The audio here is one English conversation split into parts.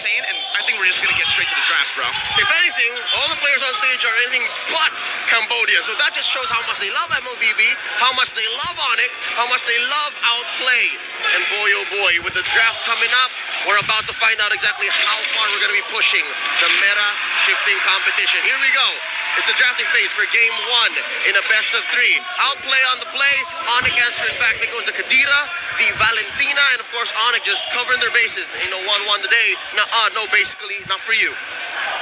insane, and I think we're just going to get straight to the drafts, bro. If anything, all the players on stage are anything but Cambodian. So that just shows how much they love MLBB, how much they love ONIC, how much they love Outplay. And boy, oh boy, with the draft coming up, we're about to find out exactly how far we're going to be pushing the meta shifting competition. Here we go. It's a drafting phase for game 1 in a best of 3. Outplay on the play. ONIC answering back. That goes to Kadira, the Valentina, and of course ONIC just covering their bases. 1-1 today. No, basically, not for you.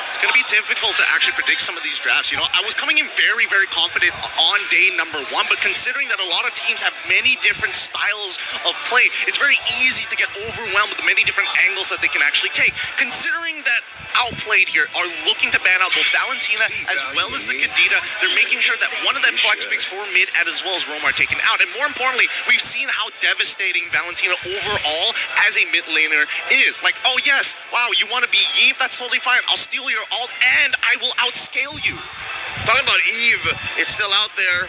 It's going to be difficult to actually predict some of these drafts. I was coming in very, very confident on day number 1, but considering that a lot of teams have many different styles of play, it's very easy to get overwhelmed with the many different angles that they can actually take. Considering that Outplayed here are looking to ban out both Valentina as well as the Kadita, they're making sure that one of that flex picks for mid and as well as Rome are taken out. And more importantly, we've seen how devastating Valentina overall as a mid laner is. Like, oh yes, wow, you want to be Eve? That's totally fine. I'll steal your ult and I will outscale you. Talking about Eve, it's still out there.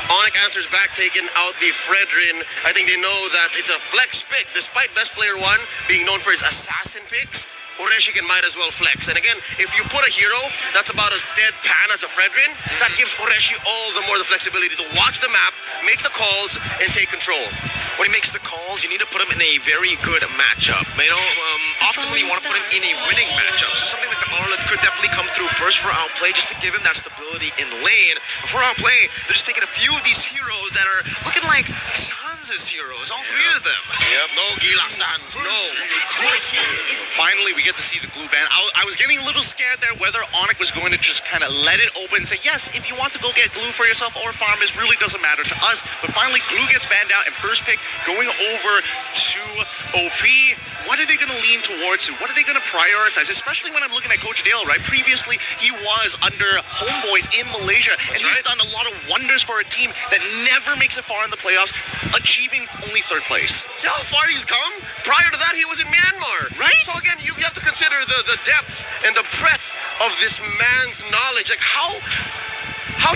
ONIC answers back, taking out the Fredrin. I think they know that it's a flex pick, despite Best Player 1 being known for his assassin picks. Oreshikin might as well flex. And again, if you put a hero that's about as deadpan as a Fredrin, that gives Oreshi all the more the flexibility to watch the map, make the calls, and take control. When he makes the calls, you need to put him in a very good matchup. Often you want to put him in a winning matchup. So something like the Arlet could definitely come through first for Outplay, just to give him that stability in lane. But for Outplay, they're just taking a few of these heroes that are looking like Sans' heroes, all 3 of them. Yep, no Gila Sans, no. Finally, we get to see the glue ban. I was getting a little scared there whether ONIC was going to just kind of let it open and say, yes, if you want to go get glue for yourself or farm, it really doesn't matter to us. But finally, glue gets banned out, and first pick going over to OP. What are they going to lean towards? What are they going to prioritize? Especially when I'm looking at Coach Dale, right? Previously, he was under Homeboys in Malaysia, and he's done a lot of wonders for a team that never makes it far in the playoffs, achieving only 3rd place. See how far he's come? Prior to that, he was in Myanmar. Right? So again, you have to consider the depth and the breadth of this man's knowledge. Like, how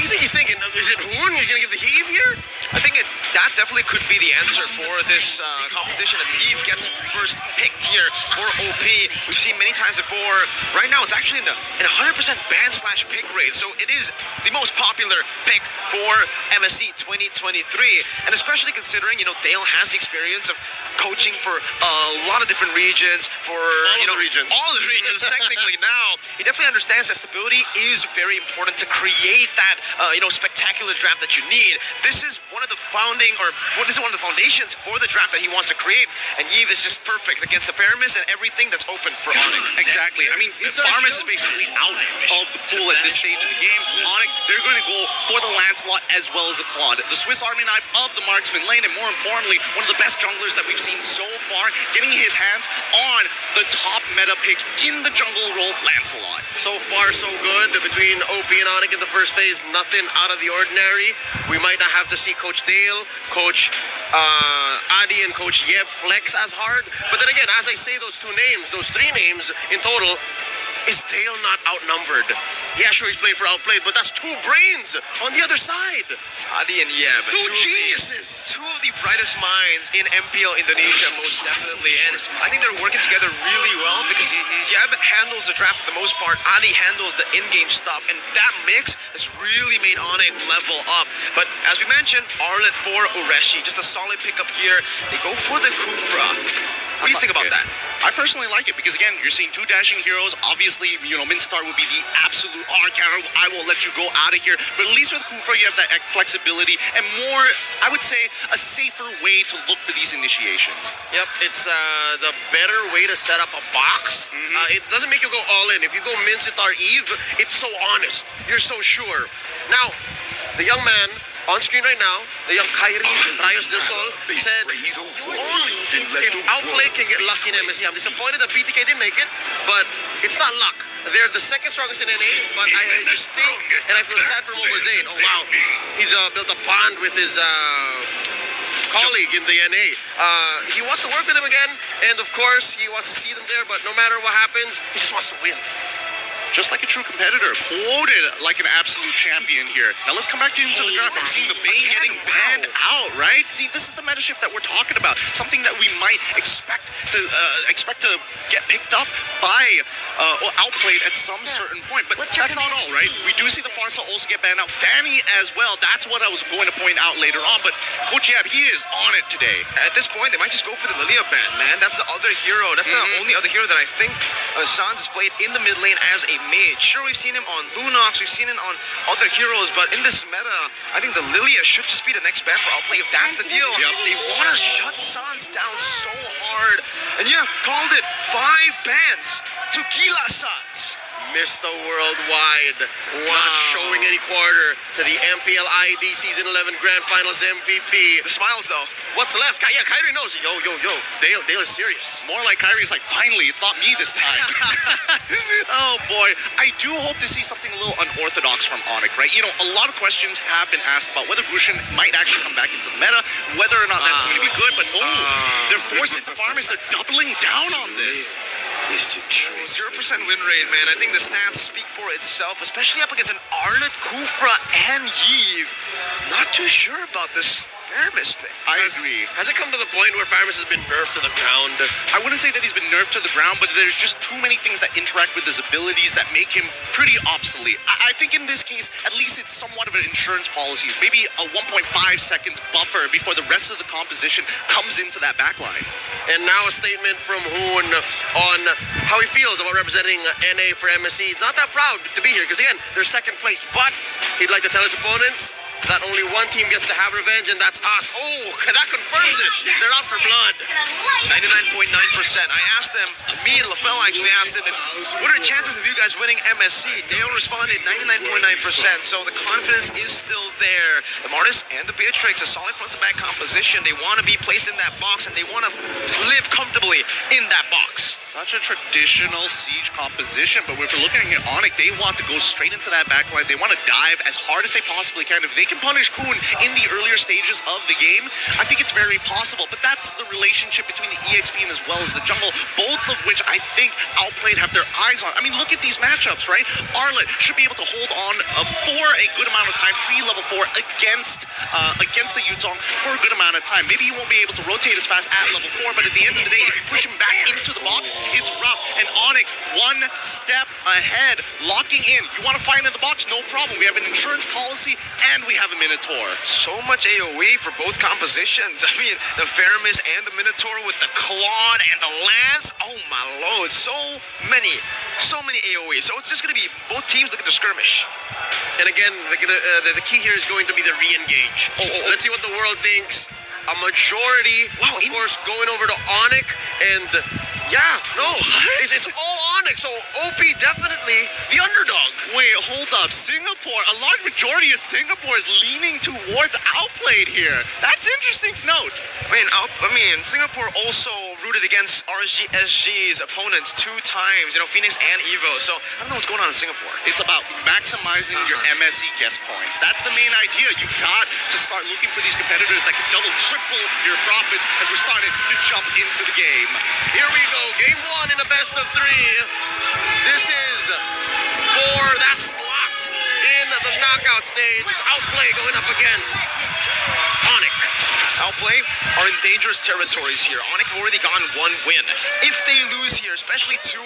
you think he's thinking? Is it Hoon? He's going to give the heave here? I think that definitely could be the answer for this composition. And Eve gets first picked here for OP. We've seen many times before. Right now, it's actually in a 100% ban/pick rate. So it is the most popular pick for MSC 2023. And especially considering, Dale has the experience of coaching for a lot of different regions, for all the regions technically now. He definitely understands that stability is very important to create that spectacular draft that you need. This is one of the foundations for the draft that he wants to create, and Eve is just perfect against the Paramis and everything that's open for ONIC. Exactly. I mean, Paramis is basically out of the pool at this stage of the game. ONIC, they're going to go for the Lancelot as well as the Claude, the Swiss Army knife of the marksman lane, and more importantly, one of the best junglers that we've seen so far, getting his hands on the top meta pick in the jungle role, Lancelot. So far, so good. Between OP and ONIC in the first phase, nothing out of the ordinary. We might not have to see Coach Dale, Coach Adi, and Coach Yeb flex as hard. But then again, as I say those 3 names in total, is Dale not outnumbered? Yeah, sure, he's playing for Outplayed, but that's 2 brains on the other side. It's Adi and Yeb. 2 geniuses. 2 of the brightest minds in MPL Indonesia, most definitely. And I think they're working together really well because Yeb handles the draft for the most part. Adi handles the in-game stuff. And that mix has really made ONIC level up. But as we mentioned, Arlet for Ureshi. Just a solid pickup here. They go for the Kufra. What do you think about that? I personally like it because, again, you're seeing 2 dashing heroes. Obviously, Minstar would be the absolute counter. I will let you go out of here. But at least with Kufra, you have that flexibility and more, I would say, a safer way to look for these initiations. Yep, it's the better way to set up a box. It doesn't make you go all in. If you go Minsitar Eve, it's so honest. You're so sure. Now, the young man on screen right now, the young Kyrie Rayos del Sol said, only if Outplay can get lucky in MSC. I'm disappointed that BTK didn't make it, but it's not luck. They're the 2nd strongest in NA, but I just think, and I feel sad for Mobazain. Oh wow, he's built a bond with his colleague in the NA. He wants to work with him again, and of course, he wants to see them there, but no matter what happens, he just wants to win. Just like a true competitor, quoted like an absolute champion here. Now let's come back into the draft. I'm seeing the Bane getting banned out, right? See, this is the meta shift that we're talking about. Something that we might expect to get picked up by or outplayed at some certain point. But that's not all, right? We do see the Farsa also get banned out. Fanny as well. That's what I was going to point out later on. But Coach Yab, he is on it today. At this point, they might just go for the Lilia ban, man. That's the other hero. That's the only other hero that I think Sans has played in the mid lane as a mage. Sure, we've seen him on Lunox, we've seen him on other heroes, but in this meta, I think the Lilia should just be the next ban for Outplay if that's the deal. They want to shut Sans down so hard. And yeah, called it 5 bans to Gila Sans. Mr. Worldwide, not showing any quarter to the MPL ID Season 11 Grand Finals MVP. The smiles, though. What's left? Yeah, Kyrie knows. Yo. Dale is serious. More like Kyrie's like, finally, it's not me this time. Oh, boy. I do hope to see something a little unorthodox from ONIC, right? You know, a lot of questions have been asked about whether Gusion might actually come back into the meta, whether or not that's going to be good, but they're forced into farmers. They're doubling down on this. Is to true. 0% win rate, man. I think the stats speak for itself, especially up against an Arlet, Kufra, and Yves. Not too sure about this Faramis pick. I agree. Has it come to the point where Faramis has been nerfed to the ground? I wouldn't say that he's been nerfed to the ground, but there's just too many things that interact with his abilities that make him pretty obsolete. I think in this case, at least it's somewhat of an insurance policy. Maybe a 1.5 seconds buffer before the rest of the composition comes into that backline. And now a statement from Hoon on how he feels about representing NA for MSC. He's not that proud to be here because, again, they're second place. But he'd like to tell his opponents that only one team gets to have revenge, and that's us. Oh, that confirms it. They're out for blood. 99.9%. I asked them, me and LaFell actually asked them, what are the chances of you guys winning MSC? Dale responded 99.9%, so the confidence is still there. The Martis and the Beatrix, a solid front-to-back composition. They want to be placed in that box, and they want to live comfortably in that box. Such a traditional siege composition, but if we're looking at ONIC, they want to go straight into that backline. They want to dive as hard as they possibly can. If they can punish Kun in the earlier stages of the game, I think it's very possible. But that's the relationship between the EXP and as well as the jungle, both of which I think Outplayed have their eyes on. I mean, look at these matchups, right? Arlet should be able to hold on for a good amount of time, pre-level 4 against the Yuzong for a good amount of time. Maybe he won't be able to rotate as fast at level 4, but at the end of the day, if you push him back into the box, it's rough. And ONIC, one step ahead, locking in. You want to find in the box? No problem. We have an insurance policy and we have a Minotaur. So much AoE for both compositions. I mean, the Faramis and the Minotaur with the Claude and the Lance. Oh my lord, so many AoE. So it's just going to be both teams looking to skirmish. And again, the key here is going to be the re-engage. Let's see what the world thinks. A majority, of course, going over to ONIC, and it's all ONIC, so OP definitely the underdog. Wait, hold up. Singapore, a large majority of Singapore is leaning towards Outplayed here. That's interesting to note. Singapore also rooted against RGSG's opponents 2 times, Phoenix and Evo, so I don't know what's going on in Singapore. It's about maximizing your MSC guest points. That's the main idea. You got to start looking for these competitors that can double, triple your profits as we're starting to jump into the game. Here we go, game 1 in a best of 3. This is for that slot in the knockout stage. It's Outplay going up against ONIC. Outplay are in dangerous territories here. ONIC have already gotten 1 win. If they lose here, especially 2-0,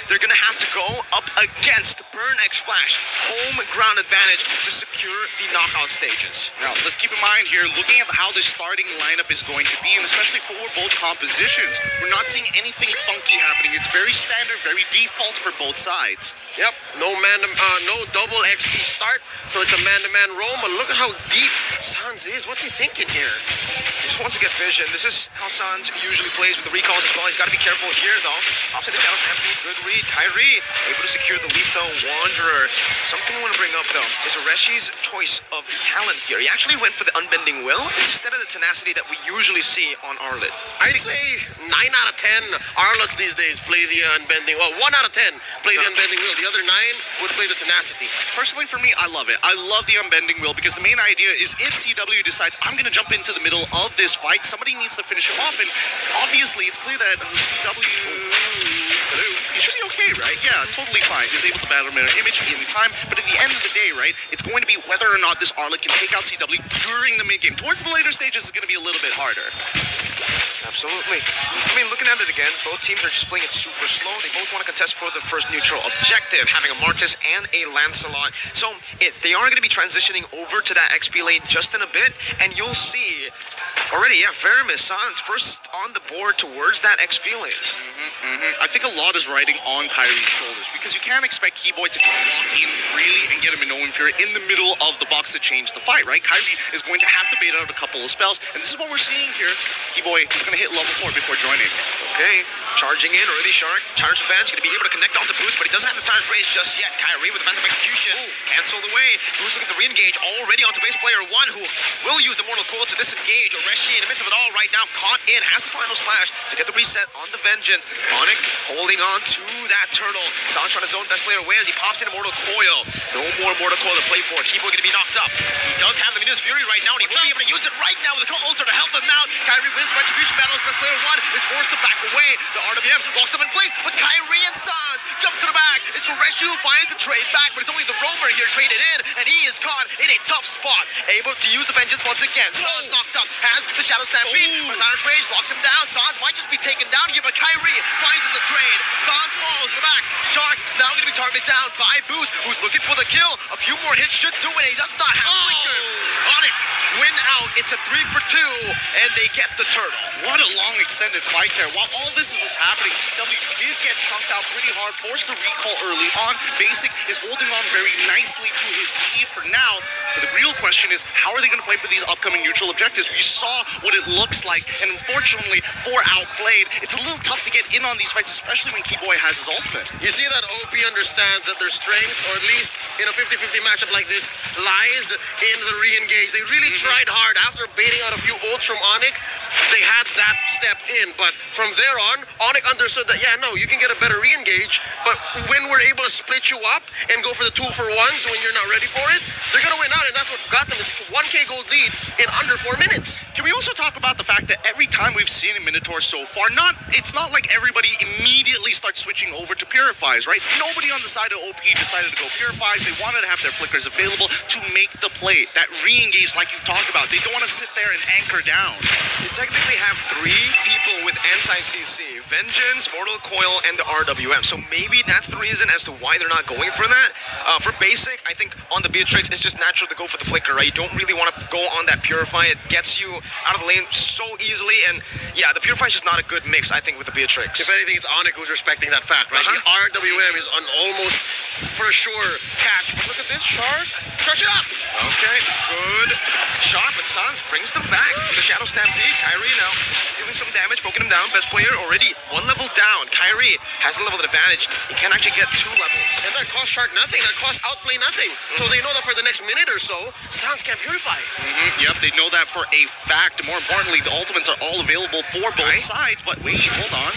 they're going to have to go up against Burn X Flash. Home ground advantage to secure the knockout stages. Now, let's keep in mind here, looking at how the starting lineup is going to be, and especially for both compositions, we're not seeing anything funky happening. It's very standard, very default for both sides. Yep, no double XP start, so it's a man-to-man roam, but look at how deep Sans is. What's he thinking here? He just wants to get vision. This is how Sans usually plays with the recalls as well. He's got to be careful here, though. Off to the down MP, good read. Kyrie able to secure the lethal Wanderer. Something I want to bring up, though, is Areshi's choice of talent here. He actually went for the Unbending Will instead of the tenacity that we usually see on Arlet. I'd say 9 out of 10 Arlets these days play the Unbending. Well, 1 out of 10 play the Unbending Will. The other 9 would play the tenacity. Personally, for me, I love it. I love the Unbending Will because the main idea is if CW decides I'm going to jump into the middle of this fight, somebody needs to finish him off, and obviously it's clear that CW, he should be okay, right? Yeah, totally fine. He's able to battle mirror image in time, but at the end of the day, right, it's going to be whether or not this Arlet can take out CW during the mid game. Towards the later stages, it's going to be a little bit harder. Absolutely. I mean, looking at it again, both teams are just playing it super slow. They both want to contest for the first neutral objective, having a Martis and a Lancelot. So they are going to be transitioning over to that XP lane just in a bit, and you'll see already, Veramis, Sans first on the board towards that XP lane. I think a lot is riding on Kyrie's shoulders because you can't expect Keyboy to just walk in freely and get a Minoan Fury in the middle of the box to change the fight, right? Kyrie is going to have to bait out a couple of spells, and this is what we're seeing here. Keyboy is going to hit level 4 before joining. Okay, charging in already, Shark. Tyrant's Revenge going to be able to connect onto Boots, but he doesn't have the Tyrant's Rage just yet. Kyrie with the Phantom Execution, canceled away. Boots looking to re-engage already onto base player 1, who will use the Mortal Coil to disengage. Oreshi in the midst of it all right now, caught in, has the final slash to get the reset on the Vengeance. ONIC holding on to that turtle. San trying to zone best player away as he pops in a Mortal Coil. No more Mortal Coil to play for. Keyboy going to be knocked up. He does have the Minus Fury right now, and he will be able to use it right now with the Ultra to help them out. Kyrie wins Retribution battles. Best player 1 is forced to back away. The RWM locks them in place, but Kyrie and Sans jump to the back. It's Reshi who finds a trade back, but it's only the Roamer here traded in, and he is caught in a tough spot. Able to use the Vengeance once again. Sans knocked up, has the Shadow Stampede, but Tyrant's Rage locks him down. Sans might just be taken down here, but Kyrie finds in the trade. Sans falls in the back. Shark now going to be targeted down by Booth, who's looking for the kill. A few more hits should do it. He does not have Flicker. ONIC win out. It's a 3 for 2, and they get the turtle. What a long extended fight there. While all this was happening, CW did get chunked out pretty hard, forced to recall early on. Basic is holding on very nicely to his lead for now. But the real question is, how are they going to play for these upcoming neutral objectives? We saw what it looks like, and unfortunately, for Outplayed, it's a little tough to get in on these fights, especially when Keyboy has his ultimate. You see that OP understands that their strength, or at least in a 50-50 matchup like this, lies in the re-engage. They really tried hard after baiting out a few ults from ONIC. They had that step in, but from there on, ONIC understood that, yeah, no, you can get a better re-engage, but when we're able to split you up and go for the 2-for-1s when you're not ready for it, they're going to win out, and that's what got them this 1K gold lead in under 4 minutes. Can we also talk about the fact that every time we've seen a Minotaur so far, it's not like everybody immediately starts switching over to Purifies, right? Nobody on the side of OP decided to go Purifies. They wanted to have their flickers available to make the play. That re-engage like you talked about. They don't want to sit there and anchor down. They technically have 3 people with anti-CC. Vengeance, Mortal Coil, and the RWM. So maybe that's the reason as to why they're not going for that. For Basic, I think on the Beatrix, it's just natural to go for the flicker, right? You don't really want to go on that Purify. It gets you out of the lane so easily, and yeah, the Purify is just not a good mix, I think, with the Beatrix. If anything, it's ONIC who's respecting that fact, right? The RWM is on almost for sure catch. Look at this, Shark. Crush it up! Okay, good shot, but Sans brings them back with the Shadow Stampede. Kyrie now doing some damage, poking him down. Best player already 1 level down. Kyrie has a level advantage. He can actually get 2 levels. And that costs Shark nothing. That costs Outplay nothing. So they know that for the next minute or so, Sans can't purify. Yep, they know that for a fact. More importantly, the ultimates are all available for both sides. But wait, hold on.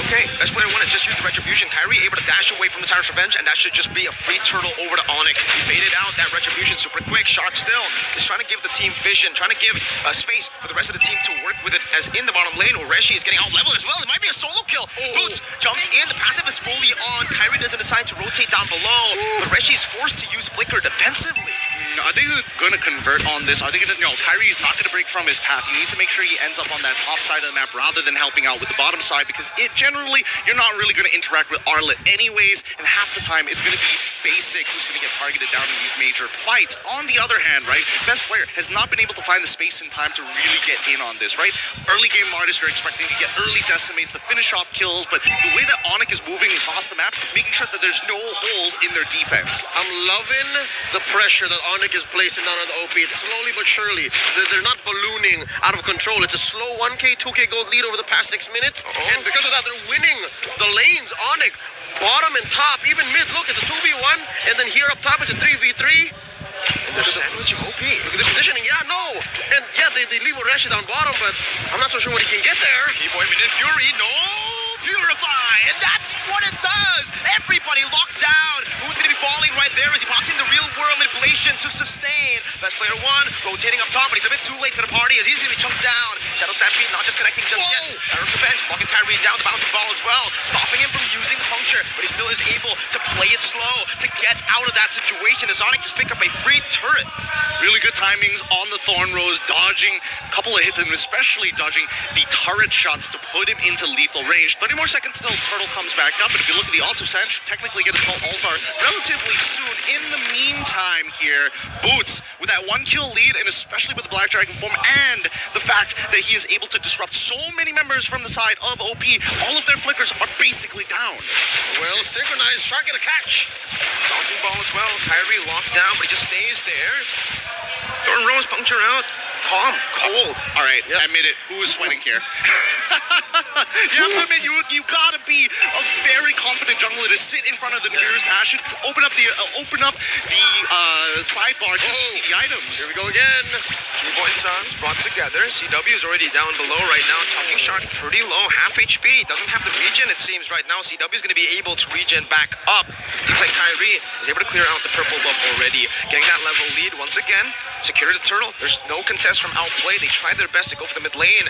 Okay, best player 1 has just used the Retribution. Kyrie able to dash away from the Tyrant's Revenge, and that should just be a free turtle over to ONIC. He baited out that Retribution super quick. Shark still is trying to give the team vision, trying to give space for the rest of the team to work with it, as in the bottom lane, Oreshi is getting out leveled as well. It might be a solo kill. Boots jumps in, the passive is fully on. Kyrie doesn't decide to rotate down below, but Oreshi is forced to use Flicker defensively. Are they going to convert on this? Are they going to... No, Kyrie is not going to break from his path. He needs to make sure he ends up on that top side of the map rather than helping out with the bottom side, because generally, you're not really going to interact with Arlet anyways, and half the time, it's going to be Basic who's going to get targeted down in these major fights. On the other hand, right, best player has not been able to find the space and time to really get in on this, right? Early game artists are expecting to get early decimates, to finish off kills, but the way that ONIC is moving across the map, making sure that there's no holes in their defense. I'm loving the pressure that ONIC is placing down on the OP. It's slowly but surely. They're not ballooning out of control. It's a slow 1K, 2K gold lead over the past 6 minutes. And because of that, they're winning the lanes. ONIC, bottom and top, even mid. Look, it's a 2v1. And then here up top, it's a 3v3. And they're sandwiching OP. Look at the positioning. Yeah, no. And yeah, they leave Oreshi down bottom, but I'm not so sure what he can get there. Keyboy Minute Fury, no Purify. And that's what it does. Everybody locked down. Who's going to be falling right there as he pops in the real world manipulation to sustain. Best player 1 rotating up top, but he's a bit too late to the party as he's going to be chunked down. Shadow Stampede not just connecting just yet. Arrows Revenge blocking Kyrie down the bouncing ball as well, stopping him from using puncture, but he still is able to play it slow to get out of that situation as ONIC just pick up a free turret. Really good timings on the Thorn Rose, dodging a couple of hits and especially dodging the turret shots to put him into lethal range. 30 more seconds till Turtle comes back up, and if you look at the ults, Sanch technically get his call Altar relatively soon. In the meantime here, Boots with that 1-kill lead, and especially with the Black Dragon form and the fact that he is able to disrupt so many members from the side of OP, all of their flickers are basically down. Well, synchronized, Shark get a catch. Bouncing ball as well, Kyrie locked down, but he just stays there. Thorn Rose puncture out. Calm, cold. All right, admit it. Who is sweating here? You have to admit, you gotta be a very confident jungler to sit in front of the nearest Ashen, open up the sidebar just to see the items. Here we go again. Kibo and Sons brought together. CW is already down below right now. Chunking Shark pretty low, half HP. Doesn't have the regen, it seems, right now. CW is going to be able to regen back up. Seems like Kyrie is able to clear out the purple buff already. Getting that level lead once again. Secure the turtle. There's no contest from Outplay. They tried their best to go for the mid lane.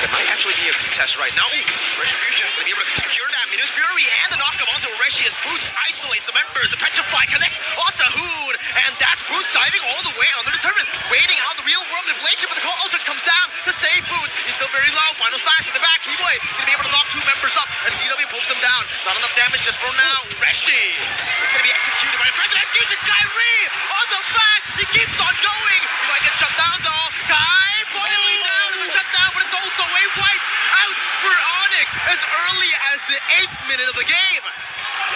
There might actually be a contest right now. Retribution going to be able to secure that. Minus Fury and the knockup onto Reshi as Boots isolates the members. The Petrify connects onto Hoon. And that's Boots diving all the way under the turret. Waiting out the real world manipulation, but the call ultimate comes down to save Boots. He's still very low. Final slash in the back. Kiboy going to be able to knock 2 members up as CW pokes them down. Not enough damage just for now. Reshi is going to be executed by the French execution. Kyrie on the back. He keeps on going. He might get shut down though. Kai pointedly down in the shutdown, but it's also a wipe out for ONIC as early as the 8th minute of the game.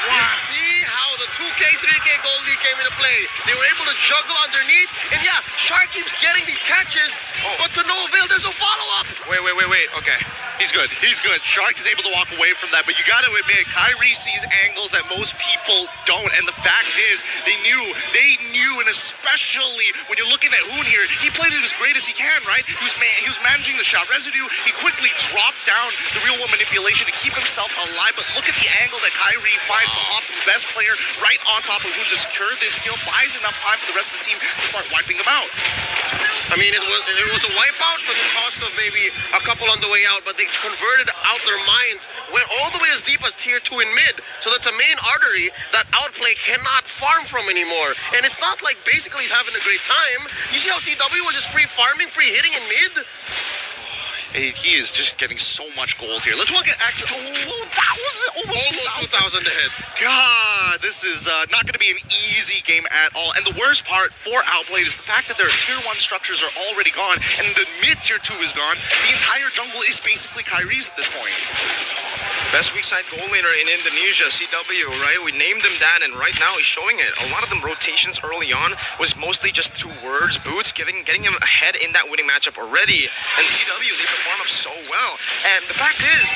You see how the 2K, 3K gold lead came into play. They were able to juggle underneath, and yeah, Shark keeps getting these catches, but to no avail, there's no follow-up. Wait. Okay. He's good. Shark is able to walk away from that, but you gotta admit, Kyrie sees angles that most people don't, and the fact is, they knew, and especially when you're looking at Hoon here, he played it as great as he can, right? He was managing the shot residue. He quickly dropped down the real world manipulation to keep himself alive, but look at the angle that Kyrie finds to hop the best player right on top of Hoon to secure this kill, buys enough time for the rest of the team to start wiping them out. I mean, it was a wipeout for the cost of maybe a couple on the way out, but they converted out their minds, went all the way as deep as tier 2 in mid. So that's a main artery that Outplay cannot farm from anymore. And it's not like basically he's having a great time. You see how CW was just free farming, free hitting in mid? He is just getting so much gold here. Let's look at actually. Oh, that was Almost 2,000 ahead. God, this is not going to be an easy game at all. And the worst part for Outplay is the fact that their tier 1 structures are already gone, and the mid tier 2 is gone. The entire jungle is basically Kyrie's at this point. Best weak side goal laner in Indonesia, CW, right? We named him that, and right now he's showing it. A lot of them rotations early on was mostly just 2 words. Boots getting him ahead in that winning matchup already, and CW is able to farm up so well. And the fact is,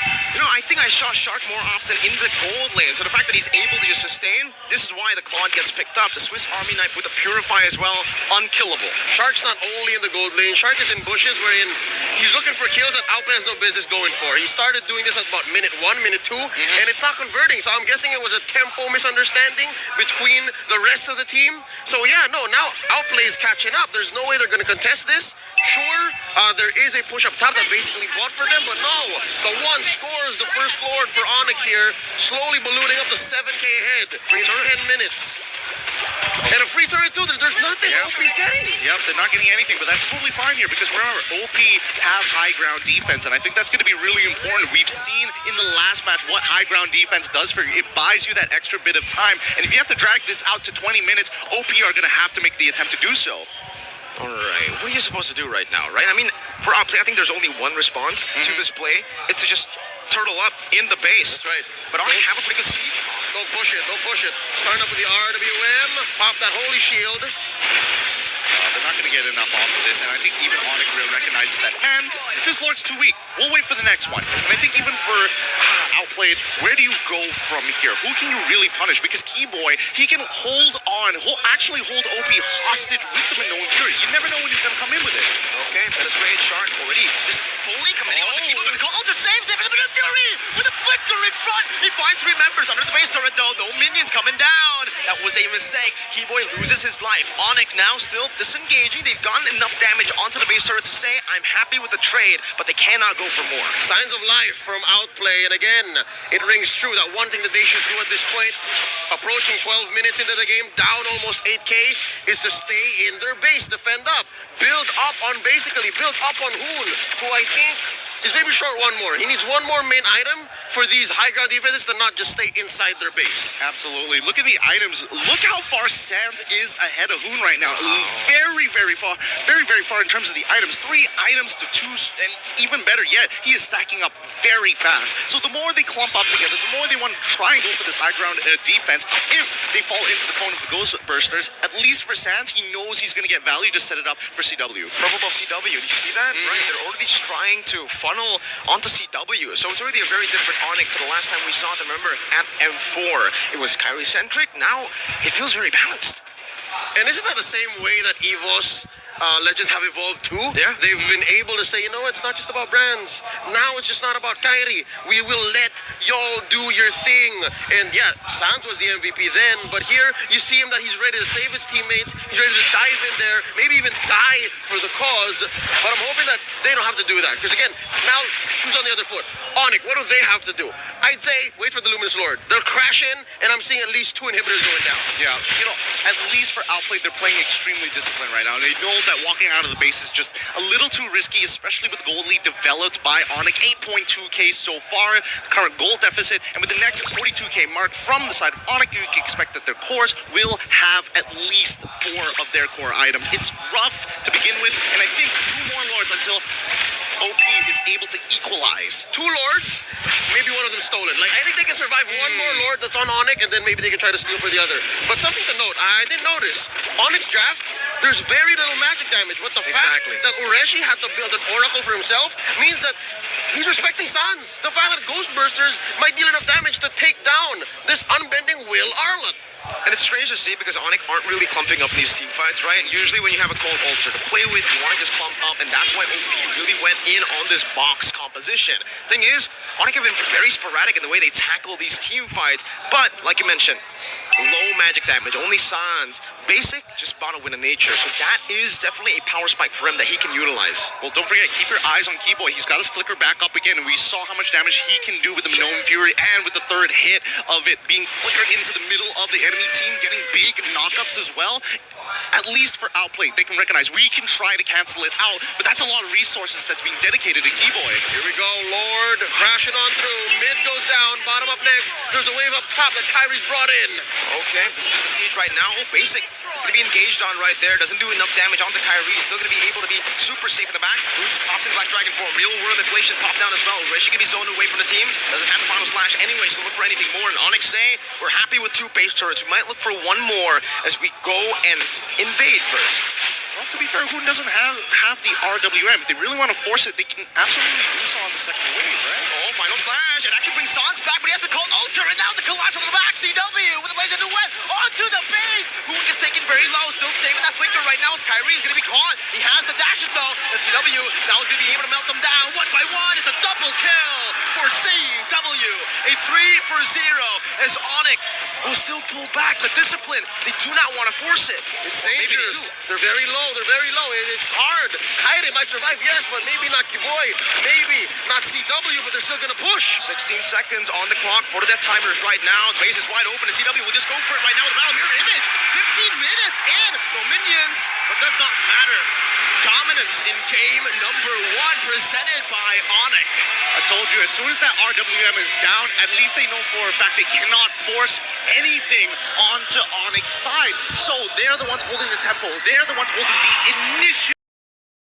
I think I saw Shark more often in the gold lane, so the fact that he's able to just sustain, this is why the Claude gets picked up. The Swiss Army knife with the Purify as well, unkillable. Shark's not only in the gold lane. Shark is in bushes wherein he's looking for kills that Outplay has no business going for. He started doing this at about minute 1, minute 2, and it's not converting. So I'm guessing it was a tempo misunderstanding between the rest of the team. So yeah, no, now Outplay is catching up. There's no way they're going to contest this. Sure, there is a push up top that basically bought for them, but no. The 1 scores the first Lord for ONIC here, slowly ballooning up to 7K ahead in 10 minutes. And a free turret too. There's nothing OP's getting. Yep, they're not getting anything, but that's totally fine here because remember, OP have high ground defense, and I think that's going to be really important. We've seen in the last match what high ground defense does for you. It buys you that extra bit of time, and if you have to drag this out to 20 minutes, OP are going to have to make the attempt to do so. All right, what are you supposed to do right now, right? I mean, for Outplay, I think there's only one response to this play. It's to just turtle up in the base. That's right. But ONIC have a pretty good siege. Don't push it. Starting up with the RWM. Pop that holy shield. They're not going to get enough off of this, and I think even ONIC recognizes that. And this Lord's too weak. We'll wait for the next one. And I think even for outplayed, where do you go from here? Who can you really punish? Because Keyboy, he can hold on, actually hold OP hostage with the Minoan Fury. You never know when he's going to come in with it. Okay, that is great. Shark already just fully committing onto Keyboy with the call. Ultra saves it, but the Fury with a flicker in front. He finds 3 members under the base turret though. No minions coming down. That was a mistake. Keyboy loses his life. ONIC now still disengaging. They've gotten enough damage onto the base turret to say, I'm happy with the trade, but they cannot go for more. Signs of life from Outplay, and again, it rings true that one thing that they should do at this point, approaching 12 minutes into the game, down almost 8k, is to stay in their base, defend up, build up on Hoon, who I think is maybe short one more. He needs one more main item for these high ground defenses to not just stay inside their base. Absolutely. Look at the items. Look how far Sands is ahead of Hoon right now. Very, very far. Very, very far in terms of the items. 3 items to 2, and even better yet, he is stacking up very fast. So the more they clump up together, the more they want to try and go for this high ground defense. If they fall into the cone of the Ghost Bursters, at least for Sands, he knows he's going to get value. Just set it up for CW. Purple buff CW, did you see that? Right, they're already trying to funnel onto CW. So it's already a very different ONIC to the last time we saw them. Remember, at M4, it was Kyrie-centric. Now, it feels very balanced. And isn't that the same way that EVOS Legends have evolved too? Yeah. They've been able to say, you know, it's not just about brands. Now it's just not about Kyrie. We will let y'all do your thing. And yeah, Sands was the MVP then, but here you see him that he's ready to save his teammates. He's ready to dive in there, maybe even die for the cause. But I'm hoping that they don't have to do that. Because again, now shoes on the other foot. ONIC, what do they have to do? I'd say wait for the Luminous Lord. They'll crash in, and I'm seeing at least 2 inhibitors going down. Yeah, you know, at least for Outplay, they're playing extremely disciplined right now. They know that walking out of the base is just a little too risky, especially with gold lead developed by ONIC. 8.2k so far, the current gold deficit, and with the next 42k mark from the side of ONIC, you can expect that their cores will have at least 4 of their core items. It's rough to begin with, and I think 2 more lords until OP is able to equalize. 2 lords, maybe one of them stolen. Like, I think they can survive 1 more lord that's on ONIC, and then maybe they can try to steal for the other. But something to note, I didn't notice, ONIC's draft, there's very little magic damage. But the fact that Ureshi had to build an oracle for himself means that he's respecting Sans. The fact that Ghost Bursters might deal enough damage to take down this unbending Will Arlott. And it's strange to see because ONIC aren't really clumping up in these team fights, right? Usually when you have a cold ultra to play with, you want to just clump up, and that's why OP really went in on this box composition. Thing is, ONIC have been very sporadic in the way they tackle these team fights, but like you mentioned, low magic damage, only Sans. Basic, just bottle win in nature. So that is definitely a power spike for him that he can utilize. Well, don't forget, keep your eyes on Keyboy. He's got his flicker back up again, and we saw how much damage he can do with the Minoan Fury, and with the 3rd hit of it being flickered into the middle of the enemy team, getting big knockups as well. At least for Outplay, they can recognize we can try to cancel it out, but that's a lot of resources that's being dedicated to Keyboy. Here we go, Lord, crashing on through. Mid goes down, bottom up next. There's a wave up top that Kyrie's brought in. Okay, this is the siege right now. Basic is going to be engaged on right there. Doesn't do enough damage onto Kyrie. Still going to be able to be super safe in the back. Boots pops in Black Dragon form. Real world inflation pop down as well. Rishi can be zoned away from the team. Doesn't have the final slash anyway, so look for anything more. And ONIC say we're happy with 2 base turrets. We might look for 1 more as we go and invade first. Well, to be fair, Hoon doesn't have the RWM. If they really want to force it, they can absolutely do so on the 2nd wave, right? Oh, final slash. It actually brings Sans back, but he has to call Ultra, and now the collapse on the back. CW with a laser to wet onto the base. Hoon is taken very low, still saving that flicker right now. Kyrie is going to be caught. He has the dashes though. And CW now is going to be able to melt them down 1 by 1. It's a double kill for CW. A 3 for 0 as ONIC will still pull back the discipline. They do not want to force it. It's dangerous. They're very low. They're very low. It's hard. Kyrie might survive, yes, but maybe not Kiboy. Maybe not CW, but they're still going to push. 16 seconds on the clock for the death timers right now. The base is wide open, and CW will just go for it right now with the battle mirror image. 15 minutes in. No minions, but does not matter. Dominance in game number 1 presented by ONIC. I told you, as soon as that RWM is down, at least they know for a fact they cannot force anything onto ONIC's side. So they're the ones holding the tempo. They're the ones holding the initiative.